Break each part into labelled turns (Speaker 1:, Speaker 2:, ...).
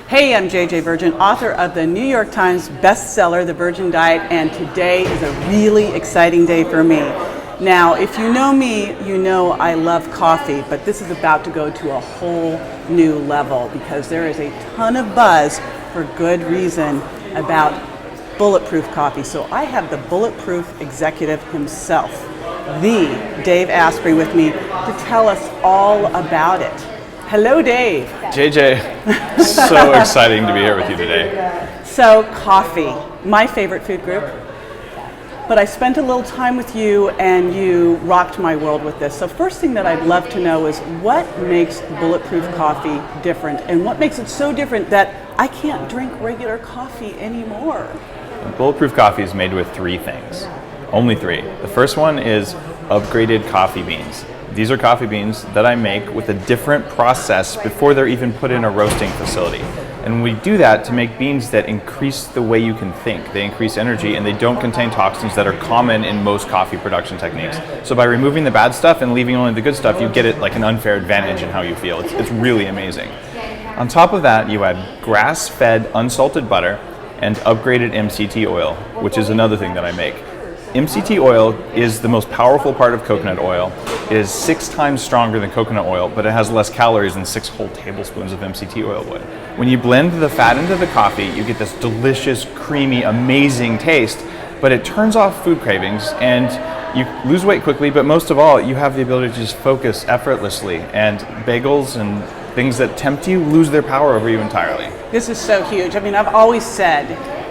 Speaker 1: Hey, I'm JJ Virgin, author of the New York Times bestseller, The Virgin Diet, and today is a really exciting day for me. Now, if you know me, you know I love coffee, but this is about to go to a whole new level because there is a ton of buzz for good reason about Bulletproof Coffee. So I have the Bulletproof executive himself, the Dave Asprey, with me to tell us all about it. Hello, Dave.
Speaker 2: JJ, so exciting to be here with you today.
Speaker 1: So coffee, my favorite food group. But I spent a little time with you and you rocked my world with this. So first thing that I'd love to know is what makes Bulletproof Coffee different and what makes it so different that I can't drink regular coffee anymore?
Speaker 2: Bulletproof Coffee is made with three things, only three. The first one is upgraded coffee beans. These are coffee beans that I make with a different process before they're even put in a roasting facility. And we do that to make beans that increase the way you can think. They increase energy and they don't contain toxins that are common in most coffee production techniques. So by removing the bad stuff and leaving only the good stuff, you get it like an unfair advantage in how you feel. It's really amazing. On top of that, you add grass-fed unsalted butter and upgraded MCT oil, which is another thing that I make. MCT oil is the most powerful part of coconut oil. It is 6 times stronger than coconut oil, but it has less calories than 6 whole tablespoons of MCT oil would. When you blend the fat into the coffee, you get this delicious, creamy, amazing taste, but it turns off food cravings and you lose weight quickly, but most of all, you have the ability to just focus effortlessly, and bagels and things that tempt you lose their power over you entirely.
Speaker 1: This is so huge. I mean, I've always said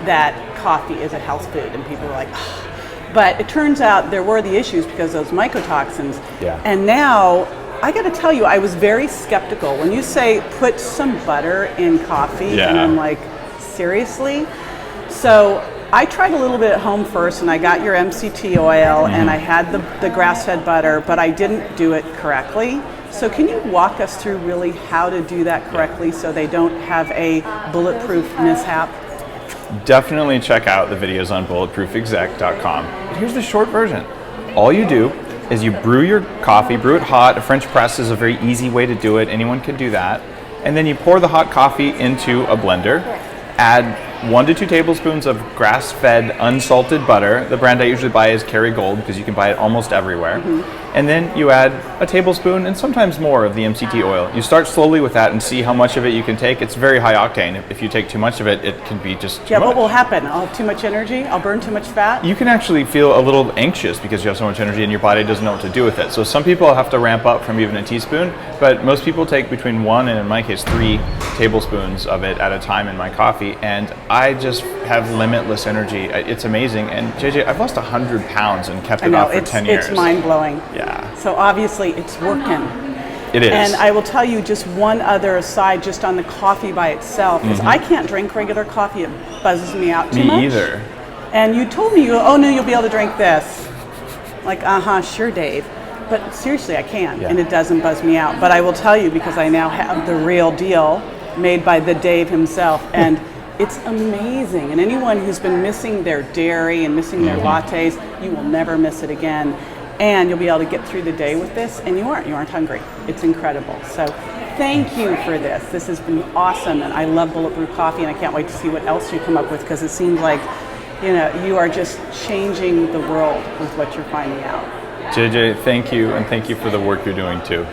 Speaker 1: that coffee is a health food and people are like, oh. But it turns out there were the issues because of those mycotoxins.
Speaker 2: Yeah.
Speaker 1: And now, I got to tell you, I was very skeptical. When you say put some butter in coffee, and I'm like, seriously? So I tried a little bit at home first, and I got your MCT oil, and I had the grass-fed butter, but I didn't do it correctly. So can you walk us through really how to do that correctly so they don't have a bulletproof mishap?
Speaker 2: Definitely check out the videos on bulletproofexec.com. But here's the short version. All you do is you brew your coffee, brew it hot. A French press is a very easy way to do it. Anyone can do that. And then you pour the hot coffee into a blender. Add 1 to 2 tablespoons of grass-fed unsalted butter. The brand I usually buy is Kerrygold because you can buy it almost everywhere. And then you add a tablespoon and sometimes more of the MCT oil. You start slowly with that and see how much of it you can take. It's very high octane. If you take too much of it, it can be just too much.
Speaker 1: What will happen? I'll have too much energy? I'll burn too much fat?
Speaker 2: You can actually feel a little anxious because you have so much energy and your body doesn't know what to do with it. So some people have to ramp up from even a teaspoon, but most people take between 1 and in my case 3 tablespoons of it at a time in my coffee, and I just have limitless energy. It's amazing. And JJ, I've lost 100 pounds and kept it off for 10 years.
Speaker 1: It's mind-blowing.
Speaker 2: Yeah.
Speaker 1: So obviously it's working.
Speaker 2: It is.
Speaker 1: And I will tell you just one other aside just on the coffee by itself, because I can't drink regular coffee. It buzzes me out too much.
Speaker 2: Me either.
Speaker 1: And you told me, oh no, you'll be able to drink this. Like, sure, Dave. But seriously, I can, and it doesn't buzz me out. But I will tell you, because I now have the real deal made by the Dave himself, and it's amazing. And anyone who's been missing their dairy and missing their lattes, you will never miss it again. And you'll be able to get through the day with this, and you aren't hungry. It's incredible. So thank you for this. This has been awesome, and I love Bulletproof Coffee, and I can't wait to see what else you come up with, because it seems like, you are just changing the world with what you're finding out.
Speaker 2: JJ, thank you, and thank you for the work you're doing too.